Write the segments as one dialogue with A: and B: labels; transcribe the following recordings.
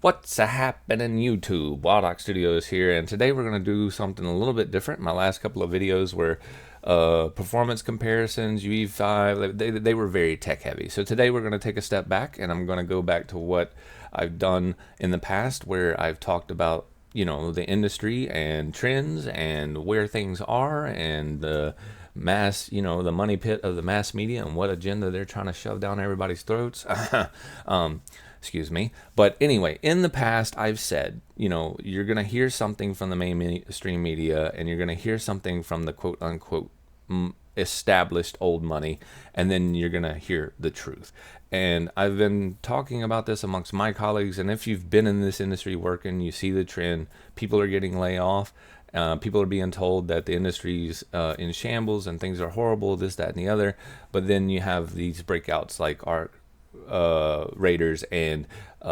A: What's a happening YouTube? Wild Studios here, and today we're going to do something a little bit different. My last couple of videos were performance comparisons, UE5, they were very tech heavy. So today we're going to take a step back, and I'm going to go back to what I've done in the past, where I've talked about, the industry and trends and where things are and the mass, the money pit of the mass media and what agenda they're trying to shove down everybody's throats. um, Excuse me. But anyway, in the past, I've said, you're going to hear something from the mainstream media and you're going to hear something from the quote unquote established old money, and then you're going to hear the truth. And I've been talking about this amongst my colleagues, and if you've been in this industry working, you see the trend. People are getting laid off. People are being told that the industry's in shambles and things are horrible, this, that, and the other. But then you have these breakouts like our Raiders and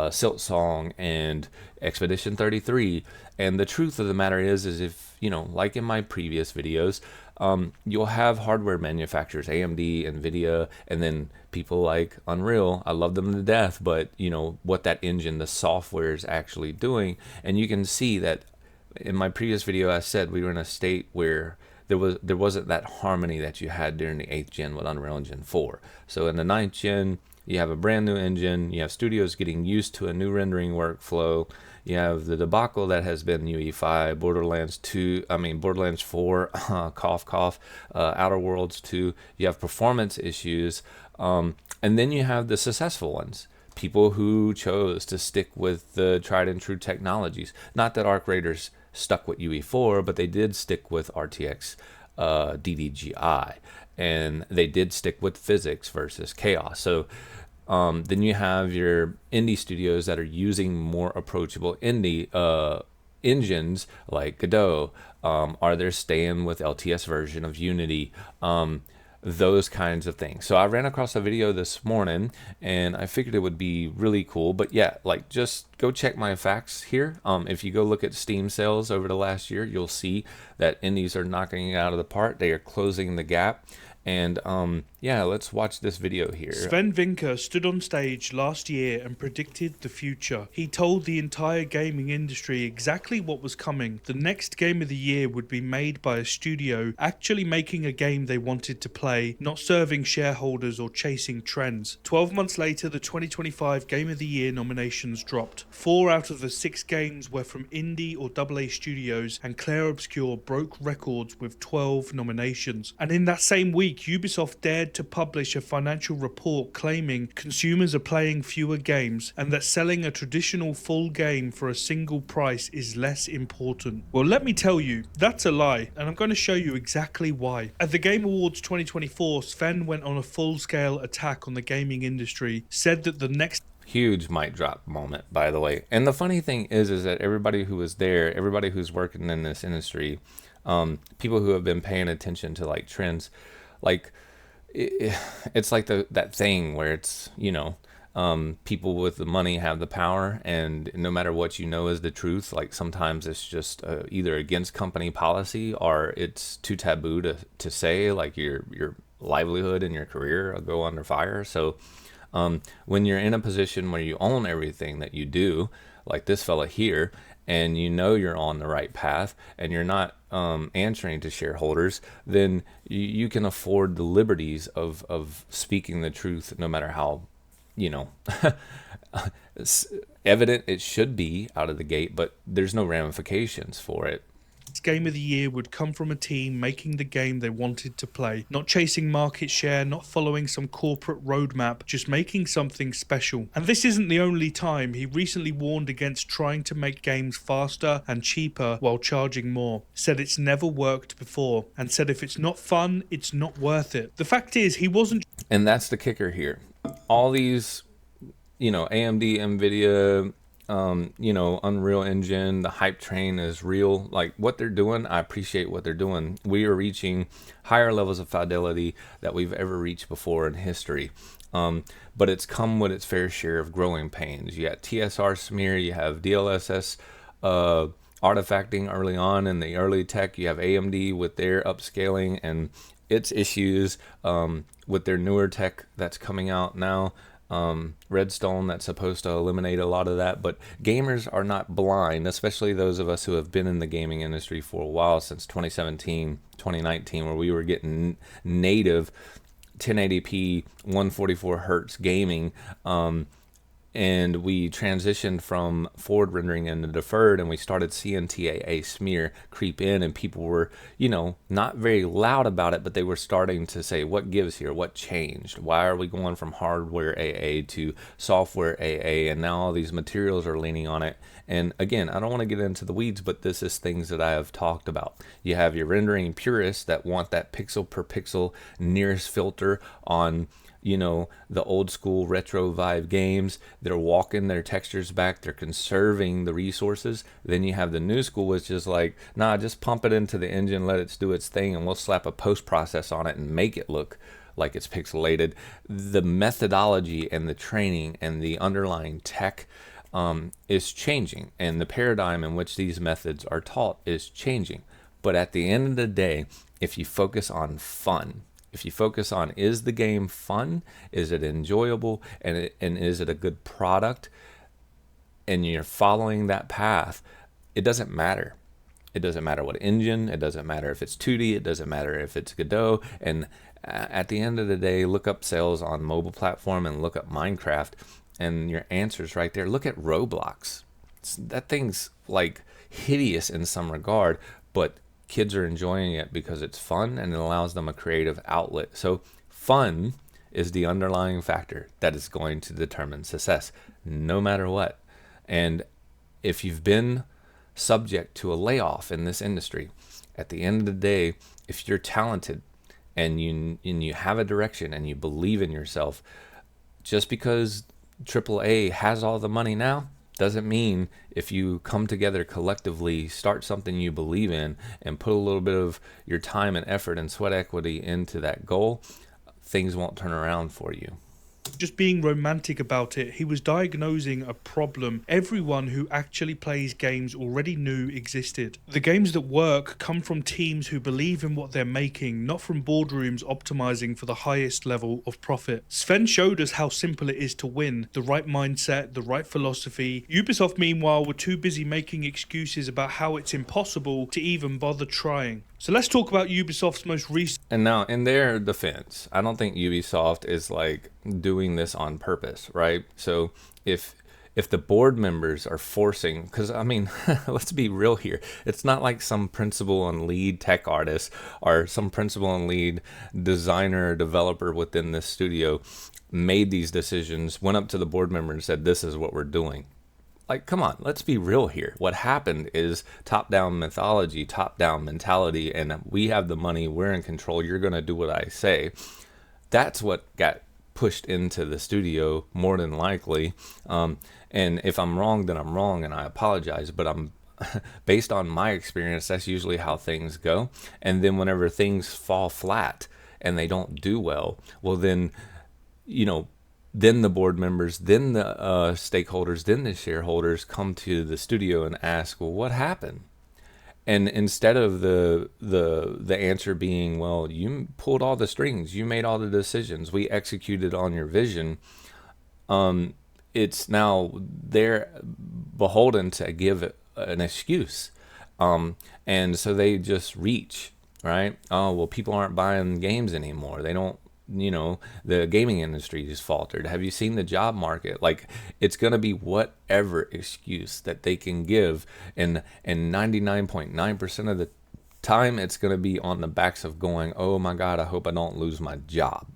A: Silt Song and Expedition 33. And the truth of the matter is if, like in my previous videos, you'll have hardware manufacturers, AMD, NVIDIA, and then people like Unreal. I love them to death, but, what that engine, the software is actually doing. And you can see that in my previous video, I said we were in a state where there wasn't that harmony that you had during the 8th gen with Unreal Engine 4. So in the 9th gen, you have a brand new engine. You have studios getting used to a new rendering workflow. You have the debacle that has been UE5, Borderlands 4, cough, cough, Outer Worlds 2. You have performance issues. And then you have the successful ones. People who chose to stick with the tried and true technologies. Not that Arc Raiders stuck with UE4, but they did stick with RTX DDGI. And they did stick with physics versus chaos. So then you have your indie studios that are using more approachable indie engines like Godot. Are they staying with LTS version of Unity? Those kinds of things. So I ran across a video this morning and I figured it would be really cool. But yeah, just go check my facts here. If you go look at Steam sales over the last year, you'll see that indies are knocking it out of the park. They are closing the gap. And yeah, let's watch this video here.
B: Sven Vincke stood on stage last year and predicted the future. He told the entire gaming industry exactly what was coming. The next game of the year would be made by a studio actually making a game they wanted to play, not serving shareholders or chasing trends. 12 months later, the 2025 Game of the Year nominations dropped. 4 out of the 6 games were from indie or AA studios, and Clair Obscur broke records with 12 nominations. And in that same week, Ubisoft dared to publish a financial report claiming consumers are playing fewer games and that selling a traditional full game for a single price is less important. Well, let me tell you, that's a lie, and I'm going to show you exactly why. At the Game Awards 2024, Sven went on a full-scale attack on the gaming industry, said that the next
A: huge mic drop moment, by the way. And the funny thing is that everybody who was there, everybody who's working in this industry, people who have been paying attention to trends, it's like that thing where it's, people with the money have the power, and no matter what is the truth, sometimes it's just either against company policy or it's too taboo to say, your livelihood and your career will go under fire. So when you're in a position where you own everything that you do, like this fella here, and you're on the right path and you're not answering to shareholders, then you can afford the liberties of speaking the truth, no matter how, evident it should be out of the gate, but there's no ramifications for it.
B: Game of the Year would come from a team making the game they wanted to play, not chasing market share, not following some corporate roadmap, just making something special. And this isn't the only time. He recently warned against trying to make games faster and cheaper while charging more, said it's never worked before, and said if it's not fun, it's not worth it. The fact is, he wasn't...
A: And that's the kicker here. All these, AMD, NVIDIA, Unreal Engine, the hype train is real. What they're doing, I appreciate what they're doing. We are reaching higher levels of fidelity that we've ever reached before in history. But it's come with its fair share of growing pains. You got TSR smear, you have DLSS artifacting early on in the early tech. You have AMD with their upscaling and its issues with their newer tech that's coming out now. Redstone that's supposed to eliminate a lot of that. But gamers are not blind, especially those of us who have been in the gaming industry for a while, since 2017, 2019, where we were getting native 1080p 144 hertz gaming. And we transitioned from forward rendering into deferred, and we started seeing TAA smear creep in, and people were, not very loud about it, but they were starting to say, what gives here? What changed? Why are we going from hardware AA to software AA? And now all these materials are leaning on it. And again, I don't want to get into the weeds, but this is things that I have talked about. You have your rendering purists that want that pixel per pixel nearest filter on the old school retro Vive games. They're walking their textures back. They're conserving the resources. Then you have the new school, which is like, nah, just pump it into the engine, let it do its thing, and we'll slap a post process on it and make it look like it's pixelated. The methodology and the training and the underlying tech is changing, and the paradigm in which these methods are taught is changing. But at the end of the day, if you focus on fun, if you focus on, is the game fun, is it enjoyable, and is it a good product, and you're following that path, it doesn't matter. It doesn't matter what engine, it doesn't matter if it's 2D, it doesn't matter if it's Godot. And at the end of the day, look up sales on mobile platform and look up Minecraft, and your answer's right there. Look at Roblox. That thing's like hideous in some regard, but kids are enjoying it because it's fun and it allows them a creative outlet. So fun is the underlying factor that is going to determine success, no matter what. And if you've been subject to a layoff in this industry, at the end of the day, if you're talented and you have a direction and you believe in yourself, just because AAA has all the money now doesn't mean, if you come together collectively, start something you believe in, and put a little bit of your time and effort and sweat equity into that goal, things won't turn around for you.
B: Just being romantic about it, he was diagnosing a problem everyone who actually plays games already knew existed. The games that work come from teams who believe in what they're making, not from boardrooms optimizing for the highest level of profit. Sven showed us how simple it is to win, the right mindset, the right philosophy. Ubisoft, meanwhile, were too busy making excuses about how it's impossible to even bother trying. So let's talk about Ubisoft's most recent...
A: And now, in their defense, I don't think Ubisoft is like doing this on purpose, right? So if the board members are forcing, because I mean, let's be real here. It's not like some principal and lead tech artist or some principal and lead designer or developer within this studio made these decisions, went up to the board member and said, this is what we're doing. Like, come on, let's be real here. What happened is top-down mythology, top-down mentality, and we have the money, we're in control, you're going to do what I say. That's what got pushed into the studio, more than likely. And if I'm wrong, then I'm wrong, and I apologize. But I'm based on my experience, that's usually how things go. And then whenever things fall flat and they don't do well, well, then, then the board members, then the stakeholders, then the shareholders come to the studio and ask, well, what happened? And instead of the answer being, well, you pulled all the strings, you made all the decisions, we executed on your vision, it's now they're beholden to give an excuse. And so they just reach, right? Oh, well, people aren't buying games anymore. They don't, the gaming industry is faltered. Have you seen the job market? Like, it's going to be whatever excuse that they can give. And 99.9% of the time, it's going to be on the backs of going, oh my God, I hope I don't lose my job.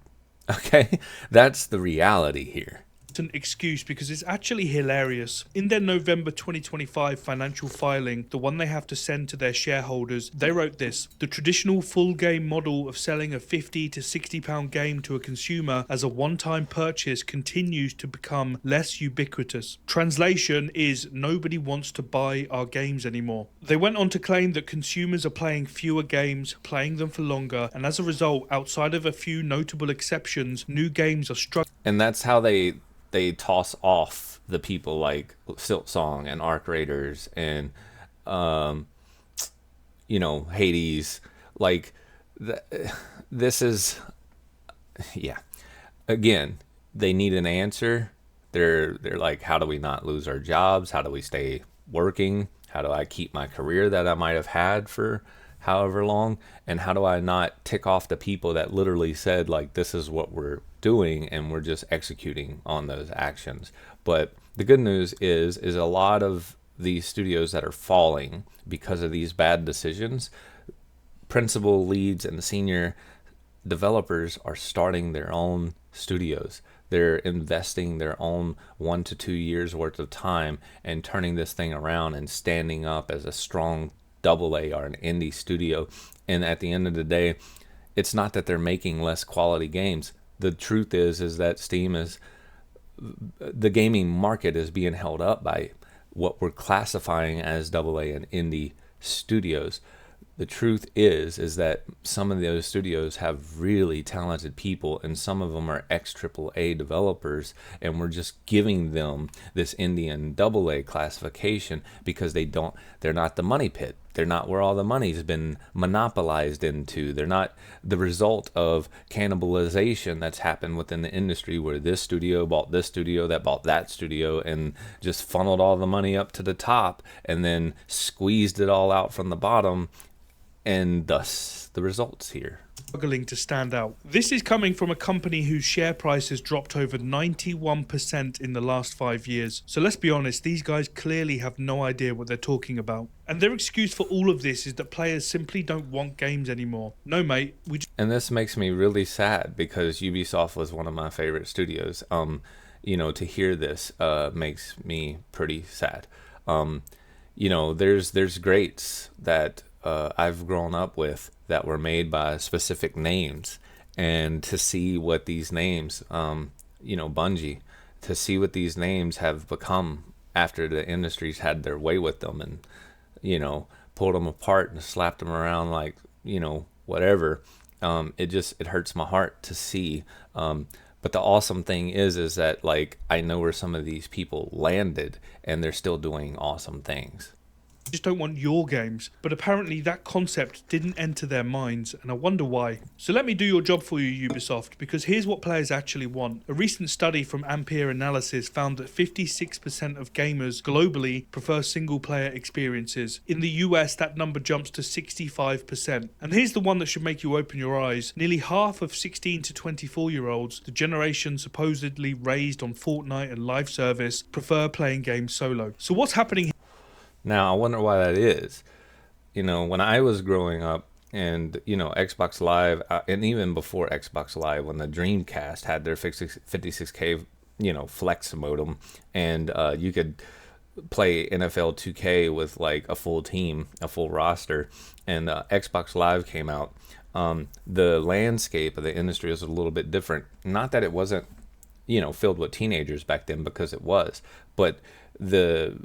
A: Okay? That's the reality here.
B: An excuse, because it's actually hilarious. In their November 2025 financial filing, the one they have to send to their shareholders, they wrote this: the traditional full game model of selling a £50 to £60 game to a consumer as a one-time purchase continues to become less ubiquitous. Translation is, nobody wants to buy our games anymore. They went on to claim that consumers are playing fewer games, playing them for longer, and as a result, outside of a few notable exceptions, new games are struggling.
A: And that's how they toss off the people like Silksong and Arc Raiders and Hades. Like, this is, yeah, again, they need an answer. They're like, how do we not lose our jobs? How do we stay working? How do I keep my career that I might have had for however long? And how do I not tick off the people that literally said, like, this is what we're doing and we're just executing on those actions? But the good news is a lot of these studios that are falling because of these bad decisions, principal leads and senior developers are starting their own studios. They're investing their own 1 to 2 years worth of time and turning this thing around and standing up as a strong AA or an indie studio. And at the end of the day, it's not that they're making less quality games. The truth is that Steam is, the gaming market is being held up by what we're classifying as AA and indie studios. The truth is that some of those studios have really talented people, and some of them are ex-AAA developers, and we're just giving them this indie and AA classification because they're not the money pit. They're not where all the money's been monopolized into. They're not the result of cannibalization that's happened within the industry, where this studio bought this studio that bought that studio and just funneled all the money up to the top and then squeezed it all out from the bottom. And thus the results here.
B: Struggling to stand out. This is coming from a company whose share price has dropped over 91% in the last 5 years. So let's be honest, these guys clearly have no idea what they're talking about. And their excuse for all of this is that players simply don't want games anymore. No, mate,
A: And this makes me really sad because Ubisoft was one of my favorite studios. To hear this makes me pretty sad. There's greats that I've grown up with that were made by specific names, and to see what these names, Bungie, to see what these names have become after the industry's had their way with them and, pulled them apart and slapped them around like, whatever. It hurts my heart to see. But the awesome thing is that, like, I know where some of these people landed and they're still doing awesome things.
B: just don't want your games. But apparently that concept didn't enter their minds, and I wonder why. So let me do your job for you, Ubisoft, because here's what players actually want. A recent study from Ampere Analysis found that 56% of gamers globally prefer single-player experiences. In the US, that number jumps to 65%. And here's the one that should make you open your eyes. Nearly half of 16 to 24-year-olds, the generation supposedly raised on Fortnite and live service, prefer playing games solo. So what's happening here?
A: Now, I wonder why that is. When I was growing up and, Xbox Live, and even before Xbox Live, when the Dreamcast had their 56K, flex modem, and you could play NFL 2K with like a full team, a full roster, and Xbox Live came out, the landscape of the industry was a little bit different. Not that it wasn't, filled with teenagers back then, because it was, but the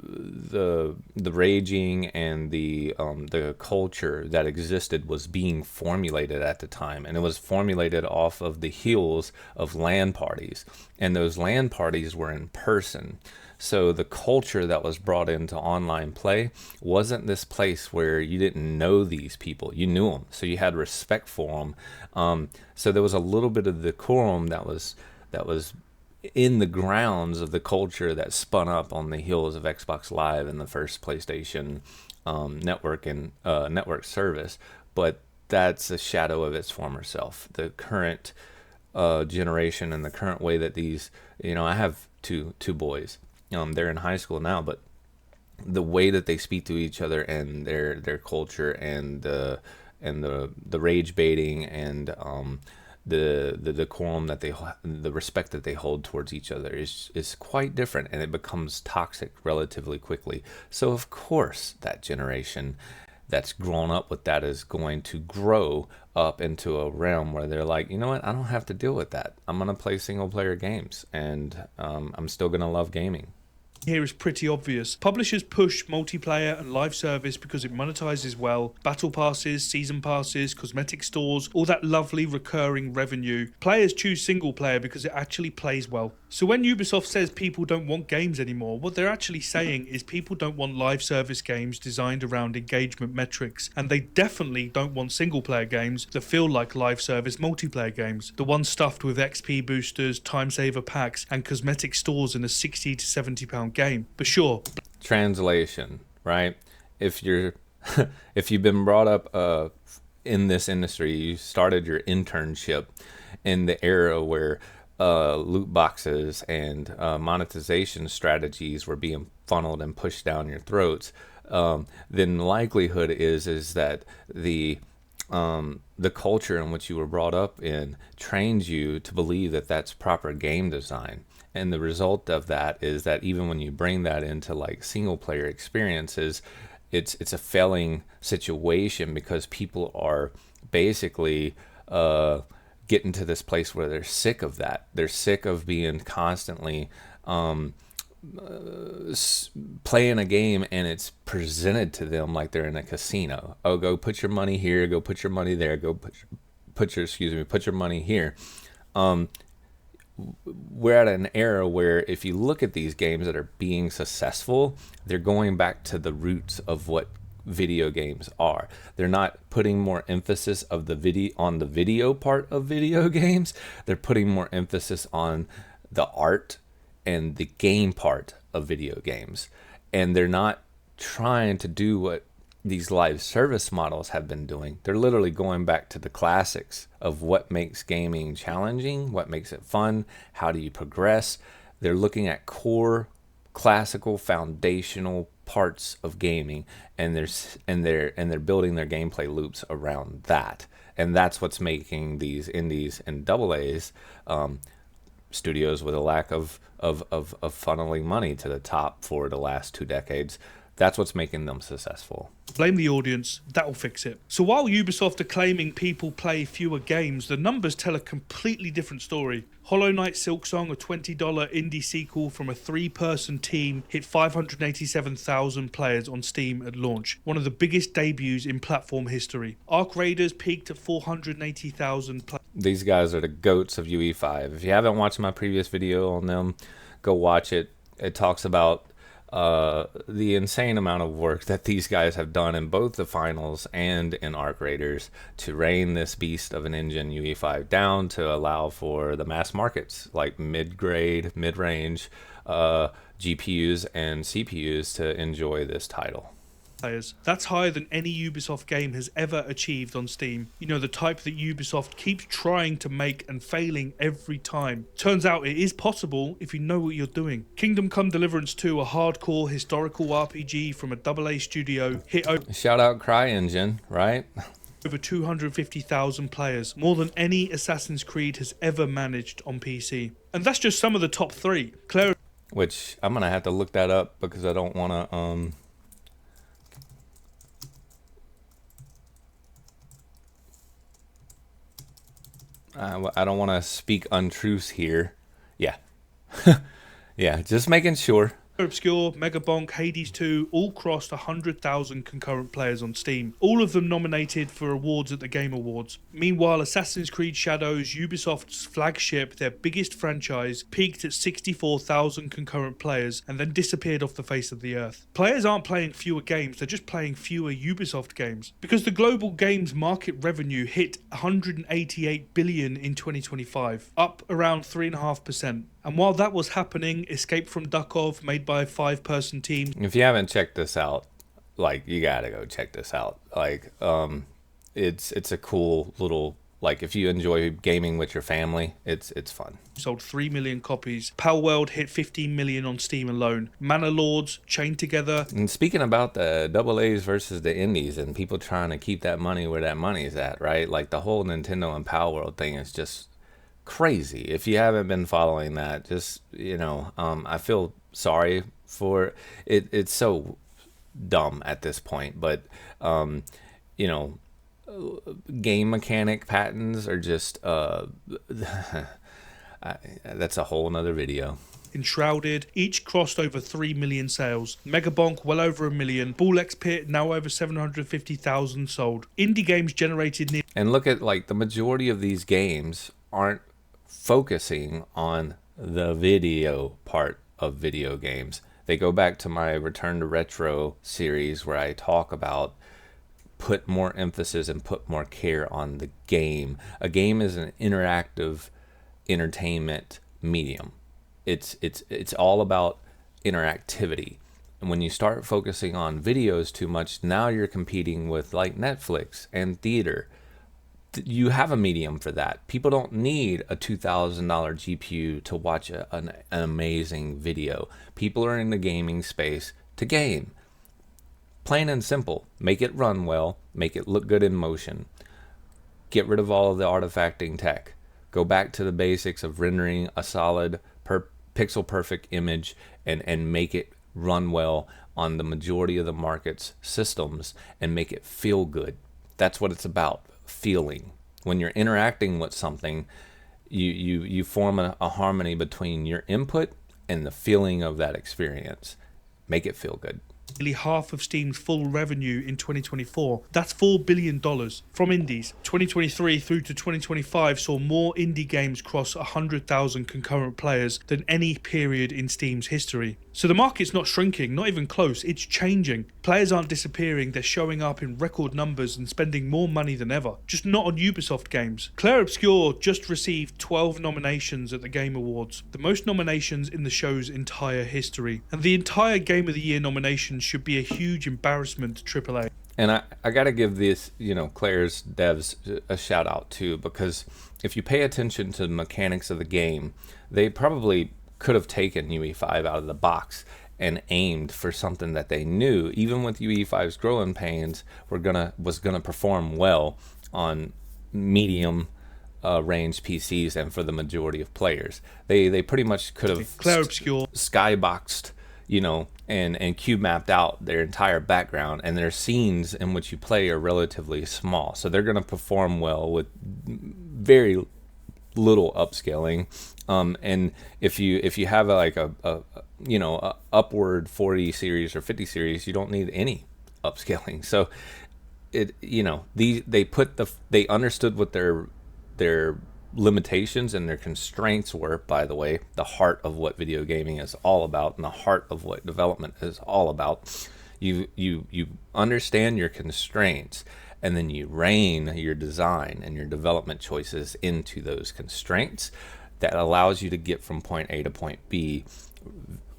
A: raging and the culture that existed was being formulated at the time, and it was formulated off of the heels of LAN parties, and those LAN parties were in person. So the culture that was brought into online play wasn't this place where you didn't know these people. You knew them, so you had respect for them. So there was a little bit of decorum that was in the grounds of the culture that spun up on the heels of Xbox Live and the first PlayStation network and network service. But that's a shadow of its former self. The current generation and the current way that these, I have two boys. They're in high school now, but the way that they speak to each other and their culture and the rage baiting and the decorum that the respect that they hold towards each other is quite different, and it becomes toxic relatively quickly. So of course that generation that's grown up with that is going to grow up into a realm where they're like, you know what, I don't have to deal with that. I'm going to play single player games, and I'm still going to love gaming.
B: Here is pretty obvious. Publishers push multiplayer and live service because it monetizes well. Battle passes, season passes, cosmetic stores, all that lovely recurring revenue. Players choose single player because it actually plays well. So when Ubisoft says people don't want games anymore, what they're actually saying is people don't want live service games designed around engagement metrics, and they definitely don't want single player games that feel like live service multiplayer games, the ones stuffed with XP boosters, time saver packs, and cosmetic stores in a £60 to £70 game. But sure.
A: Translation, right? If you're if you've been brought up in this industry, you started your internship in the era where loot boxes and monetization strategies were being funneled and pushed down your throats, then the likelihood is that the culture in which you were brought up in trains you to believe that that's proper game design. And the result of that is that even when you bring that into like single player experiences, it's a failing situation because people are basically getting to this place where they're sick of that. They're sick of being constantly playing a game and it's presented to them like they're in a casino. Oh, go put your money here, go put your money there, go put your money here. We're at an era where if you look at these games that are being successful, they're going back to the roots of what video games are. They're not putting more emphasis of the video part of video games. They're putting more emphasis on the art and the game part of video games. And they're not trying to do what these live service models have been doing. They're literally going back to the classics of what makes gaming challenging, what makes it fun, how do you progress. They're looking at core, classical, foundational parts of gaming, and they're building their gameplay loops around that. And that's what's making these indies and AA's studios with a lack of funneling money to the top for the last 2 decades. That's what's making them successful.
B: Blame the audience, that'll fix it. So while Ubisoft are claiming people play fewer games, the numbers tell a completely different story. Hollow Knight Silksong, a $20 indie sequel from a 3-person team, hit 587,000 players on Steam at launch, one of the biggest debuts in platform history. Arc Raiders peaked at 480,000 players.
A: These guys are the goats of UE5. If you haven't watched my previous video on them, go watch it. It talks about the insane amount of work that these guys have done in both the finals and in Arc Raiders to rein this beast of an engine UE5 down to allow for the mass markets like mid-grade, mid-range GPUs and CPUs to enjoy this title.
B: That's higher than any Ubisoft game has ever achieved on Steam. You know, the type that Ubisoft keeps trying to make and failing every time. Turns out it is possible if you know what you're doing. Kingdom Come Deliverance 2, a hardcore historical RPG from a AA studio, hit over...
A: Shout out CryEngine, right?
B: Over 250,000 players, more than any Assassin's Creed has ever managed on PC. And that's just some of the top 3.
A: Which, I'm going to have to look that up because I don't want to... I don't want to speak untruths here. Yeah. Yeah, just making sure.
B: Obscure, Megabonk, Hades 2 all crossed 100,000 concurrent players on Steam, all of them nominated for awards at the Game Awards. Meanwhile, Assassin's Creed Shadows, Ubisoft's flagship, their biggest franchise, peaked at 64,000 concurrent players and then disappeared off the face of the earth. Players aren't playing fewer games, they're just playing fewer Ubisoft games. Because the global games market revenue hit 188 billion in 2025, up around 3.5%. And while that was happening, Escape from Duckov, made by a 5-person team.
A: If you haven't checked this out, like, you gotta go check this out. Like, it's a cool little, like, if you enjoy gaming with your family, it's fun.
B: Sold 3 million copies. Palworld hit 15 million on Steam alone. Manor Lords, Chained Together.
A: And speaking about the AA's versus the indies and people trying to keep that money where that money's at, right? Like, the whole Nintendo and Palworld thing is just crazy. If you haven't been following that, just, you know, I feel sorry for it. It's so dumb at this point, but you know, game mechanic patents are just that's a whole nother video.
B: Enshrouded, each crossed over 3 million sales. Megabonk well over 1 million. Ball X Pit now over 750,000 sold. Indie games generated near...
A: And look at, like, the majority of these games aren't focusing on the video part of video games. They go back to my Return to Retro series where I talk about put more emphasis and put more care on the game. A game is an interactive entertainment medium. It's all about interactivity. And when you start focusing on videos too much, now you're competing with like Netflix and theater. You have a medium for that. People don't need a $2,000 GPU to watch an amazing video. People are in the gaming space to game. Plain and simple. Make it run well. Make it look good in motion. Get rid of all of the artifacting tech. Go back to the basics of rendering a solid pixel perfect image and make it run well on the majority of the market's systems and make it feel good. That's what it's about. Feeling. When you're interacting with something, you form a harmony between your input and the feeling of that experience. Make it feel good.
B: Nearly half of Steam's full revenue in 2024. That's $4 billion from indies. 2023 through to 2025 saw more indie games cross 100,000 concurrent players than any period in Steam's history. So the market's not shrinking, not even close, it's changing. Players aren't disappearing, they're showing up in record numbers and spending more money than ever. Just not on Ubisoft games. Clair Obscur just received 12 nominations at the Game Awards, the most nominations in the show's entire history. And the entire Game of the Year nominations should be a huge embarrassment to AAA.
A: And I got to give this, Claire's devs a shout out too, because if you pay attention to the mechanics of the game, they probably could have taken UE5 out of the box and aimed for something that they knew, even with UE5's growing pains, was gonna perform well on medium range PCs and for the majority of players. They pretty much could have
B: Clair Obscur
A: skyboxed, and cube mapped out their entire background, and their scenes in which you play are relatively small, so they're going to perform well with very little upscaling. And if you have a upward 40 series or 50 series, you don't need any upscaling. So they understood what their limitations and their constraints were, by the way, the heart of what video gaming is all about and the heart of what development is all about. You understand your constraints, and then you rein your design and your development choices into those constraints that allows you to get from point A to point B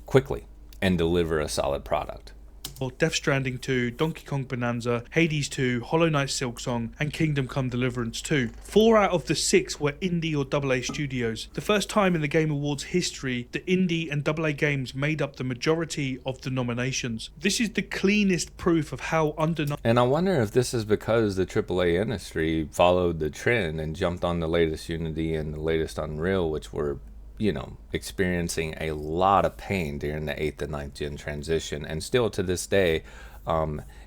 A: quickly and deliver a solid product.
B: Death Stranding 2, Donkey Kong Bonanza, Hades 2, Hollow Knight Silksong, and Kingdom Come Deliverance 2. 4 out of the 6 were indie or AA studios. The first time in the Game Awards history that indie and AA games made up the majority of the nominations. This is the cleanest proof of how undeniable.
A: And I wonder if this is because the AAA industry followed the trend and jumped on the latest Unity and the latest Unreal, which were experiencing a lot of pain during the 8th and 9th gen transition, and still to this day,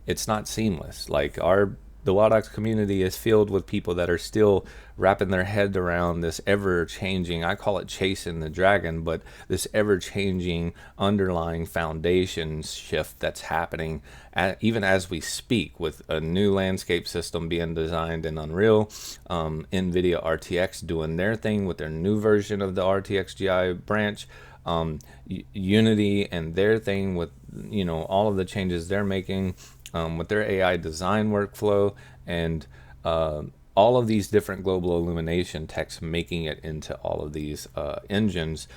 A: it's not seamless. Like the WildOx community is filled with people that are still wrapping their head around this ever-changing, I call it chasing the dragon, but this ever-changing underlying foundation shift that's happening even as we speak, with a new landscape system being designed in Unreal, NVIDIA RTX doing their thing with their new version of the RTX GI branch, Unity and their thing with all of the changes they're making with their AI design workflow, and all of these different global illumination techs making it into all of these engines.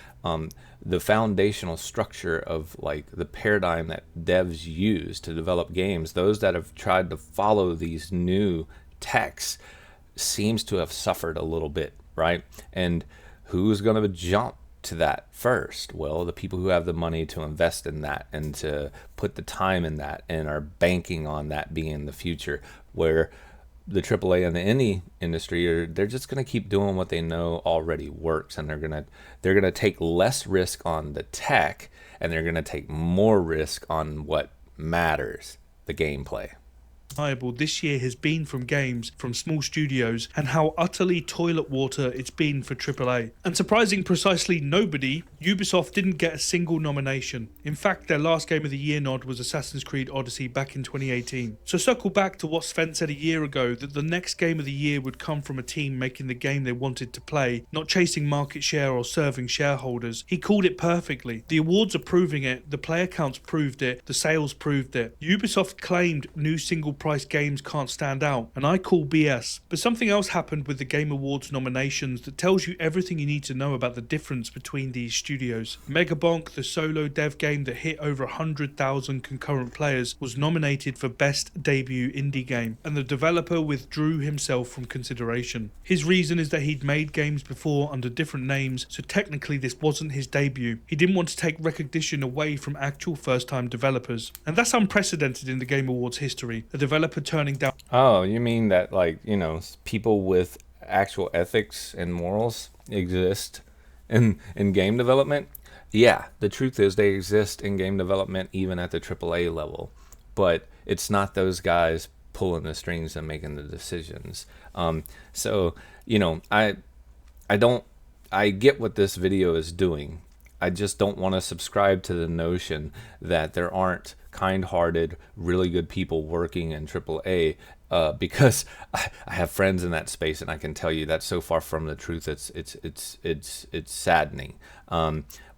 A: The foundational structure of like the paradigm that devs use to develop games, those that have tried to follow these new techs, seems to have suffered a little bit, right? And who's going to jump to that first? Well, the people who have the money to invest in that and to put the time in that and are banking on that being the future, where the AAA and the indie industry they're just going to keep doing what they know already works, and they're going to take less risk on the tech, and they're going to take more risk on what matters, the gameplay.
B: this year has been from games from small studios, and how utterly toilet water it's been for AAA. And surprising precisely nobody, Ubisoft didn't get a single nomination. In fact, their last Game of the Year nod was Assassin's Creed Odyssey back in 2018. So circle back to what Sven said a year ago, that the next Game of the Year would come from a team making the game they wanted to play, not chasing market share or serving shareholders. He called it perfectly. The awards are proving it, the player counts proved it, the sales proved it. Ubisoft claimed new single price games can't stand out, and I call BS. But something else happened with the Game Awards nominations that tells you everything you need to know about the difference between these studios. Megabonk, the solo dev game that hit over 100,000 concurrent players, was nominated for Best Debut Indie Game, and the developer withdrew himself from consideration. His reason is that he'd made games before under different names, so technically this wasn't his debut. He didn't want to take recognition away from actual first-time developers. And that's unprecedented in the Game Awards history. A developer turning down...
A: Oh, you mean that, like, people with actual ethics and morals exist in game development? Yeah, the truth is they exist in game development even at the AAA level. But it's not those guys pulling the strings and making the decisions. So, I get what this video is doing. I just don't want to subscribe to the notion that there aren't kind-hearted, really good people working in AAA, because I have friends in that space, and I can tell you that's so far from the truth. It's saddening.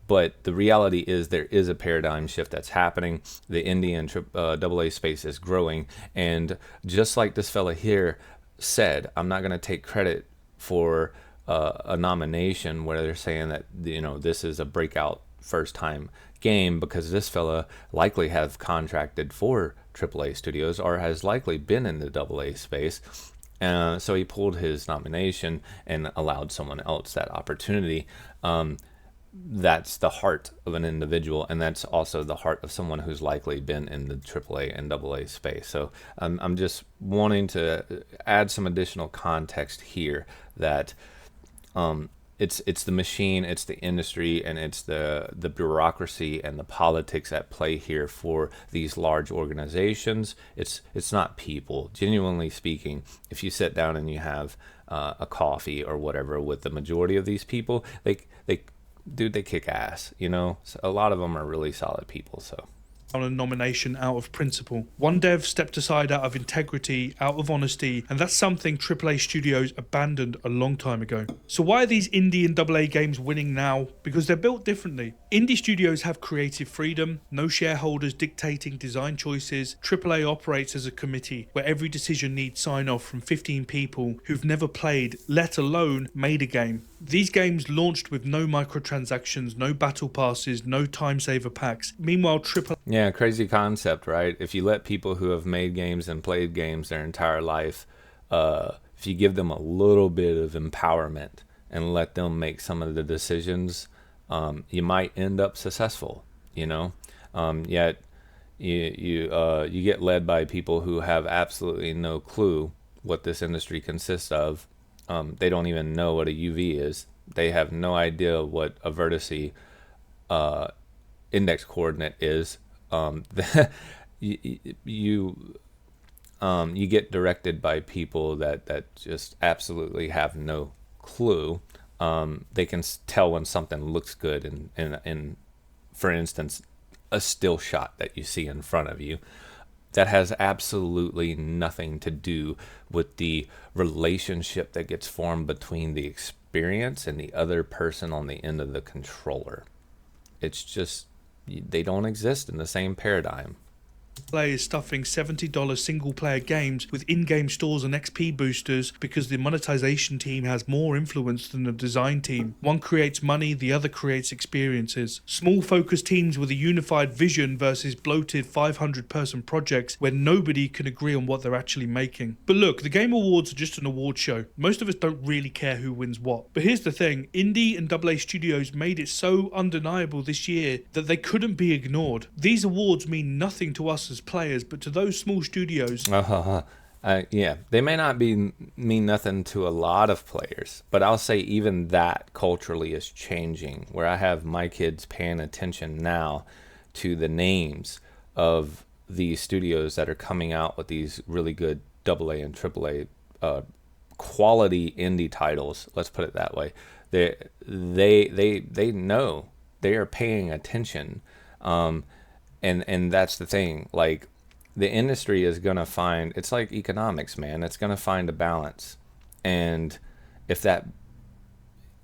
A: But the reality is there is a paradigm shift that's happening. The indie and AA space is growing, and just like this fella here said, I'm not going to take credit for a nomination where they're saying that this is a breakout first time game, because this fella likely have contracted for AAA studios or has likely been in the AA space, so he pulled his nomination and allowed someone else that opportunity. That's the heart of an individual, and that's also the heart of someone who's likely been in the AAA and AA space. So I'm just wanting to add some additional context here that it's the machine, it's the industry, and it's the bureaucracy and the politics at play here for these large organizations. It's not people. Genuinely speaking, if you sit down and you have a coffee or whatever with the majority of these people, they kick ass. So a lot of them are really solid people. So
B: on a nomination out of principle. One dev stepped aside out of integrity, out of honesty, and that's something AAA studios abandoned a long time ago. So why are these indie and AA games winning now? Because they're built differently. Indie studios have creative freedom, no shareholders dictating design choices. AAA operates as a committee where every decision needs sign-off from 15 people who've never played, let alone made a game. These games launched with no microtransactions, no battle passes, no time saver packs. Meanwhile, AAA...
A: Yeah, crazy concept, right? If you let people who have made games and played games their entire life, if you give them a little bit of empowerment and let them make some of the decisions, you might end up successful, Yet you get led by people who have absolutely no clue what this industry consists of. They don't even know what a UV is. They have no idea what a vertice index coordinate is. You get directed by people that just absolutely have no clue. They can tell when something looks good in for instance, a still shot that you see in front of you. That has absolutely nothing to do with the relationship that gets formed between the experience and the other person on the end of the controller. It's just, they don't exist in the same paradigm.
B: Play is stuffing $70 single-player games with in-game stores and XP boosters because the monetization team has more influence than the design team. One creates money, the other creates experiences. Small focused teams with a unified vision versus bloated 500-person projects where nobody can agree on what they're actually making. But look, the Game Awards are just an award show. Most of us don't really care who wins what. But here's the thing, indie and AA studios made it so undeniable this year that they couldn't be ignored. These awards mean nothing to us as players, but to those small studios...
A: Yeah, they may not mean nothing to a lot of players, but I'll say even that culturally is changing, where I have my kids paying attention now to the names of these studios that are coming out with these really good AA and AAA quality indie titles, let's put it that way, they know, they are paying attention, and that's the thing. Like, the industry is gonna find, it's like economics, man. It's gonna find a balance, and if that,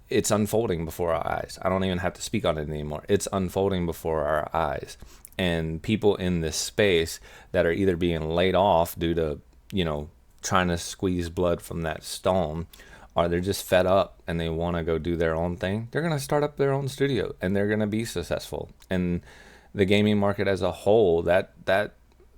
A: it's unfolding before our eyes. I don't even have to speak on it anymore. It's unfolding before our eyes, and people in this space that are either being laid off due to, you know, trying to squeeze blood from that stone, or they're just fed up and they want to go do their own thing, they're going to start up their own studio and they're going to be successful. And the gaming market as a whole, that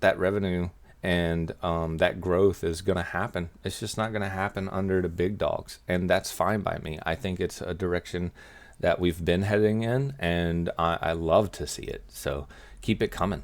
A: revenue and that growth is going to happen. It's just not going to happen under the big dogs, and that's fine by me. I think it's a direction that we've been heading in, and I love to see it. So keep it coming.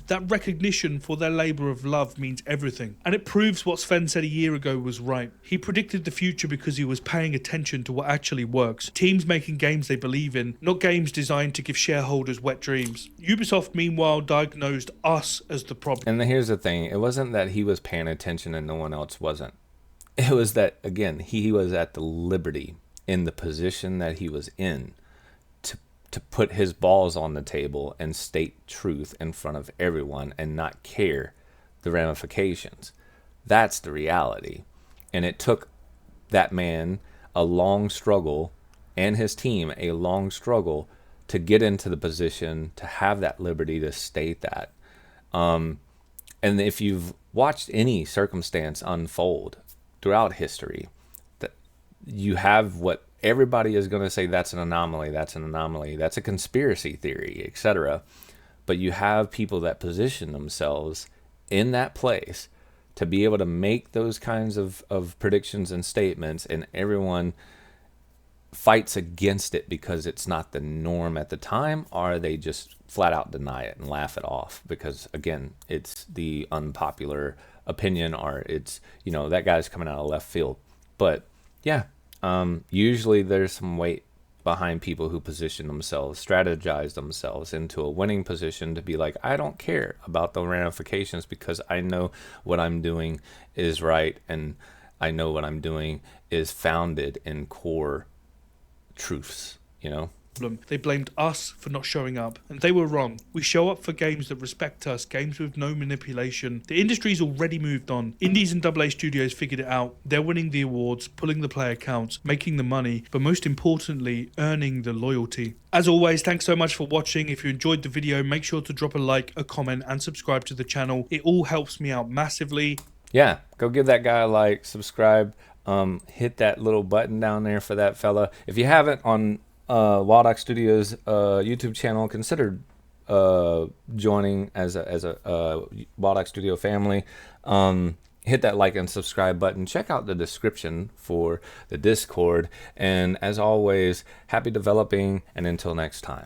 B: That recognition for their labour of love means everything, and it proves what Sven said a year ago was right. He predicted the future because he was paying attention to what actually works. Teams making games they believe in, not games designed to give shareholders wet dreams. Ubisoft, meanwhile, diagnosed us as the problem.
A: And here's the thing. It wasn't that he was paying attention and no one else wasn't. It was that, again, he was at the liberty, in the position that he was in, to put his balls on the table and state truth in front of everyone and not care the ramifications. That's the reality. And it took that man a long struggle, and his team a long struggle, to get into the position to have that liberty to state that. And if you've watched any circumstance unfold throughout history, that you have what everybody is going to say, that's an anomaly, that's a conspiracy theory, etc. But you have people that position themselves in that place to be able to make those kinds of predictions and statements, and everyone fights against it because it's not the norm at the time, or they just flat out deny it and laugh it off because, again, it's the unpopular opinion, or it's, you know, that guy's coming out of left field. But yeah, usually there's some weight behind people who position themselves, strategize themselves into a winning position to be like, I don't care about the ramifications because I know what I'm doing is right, and I know what I'm doing is founded in core truths, you know?
B: They blamed us for not showing up, and they were wrong. We show up for games that respect us, games with no manipulation. The industry's already moved on. Indies and AA studios figured it out. They're winning the awards, pulling the player counts, making the money, but most importantly, earning the loyalty. As always, thanks so much for watching. If you enjoyed the video, make sure to drop a like, a comment, and subscribe to the channel. It all helps me out massively.
A: Yeah, go give that guy a like, subscribe, hit that little button down there for that fella. If you haven't, on Wild Ox Studios YouTube channel, consider joining as a Wild Ox Studio family. Hit that like and subscribe button. Check out the description for the Discord. And as always, happy developing, and until next time.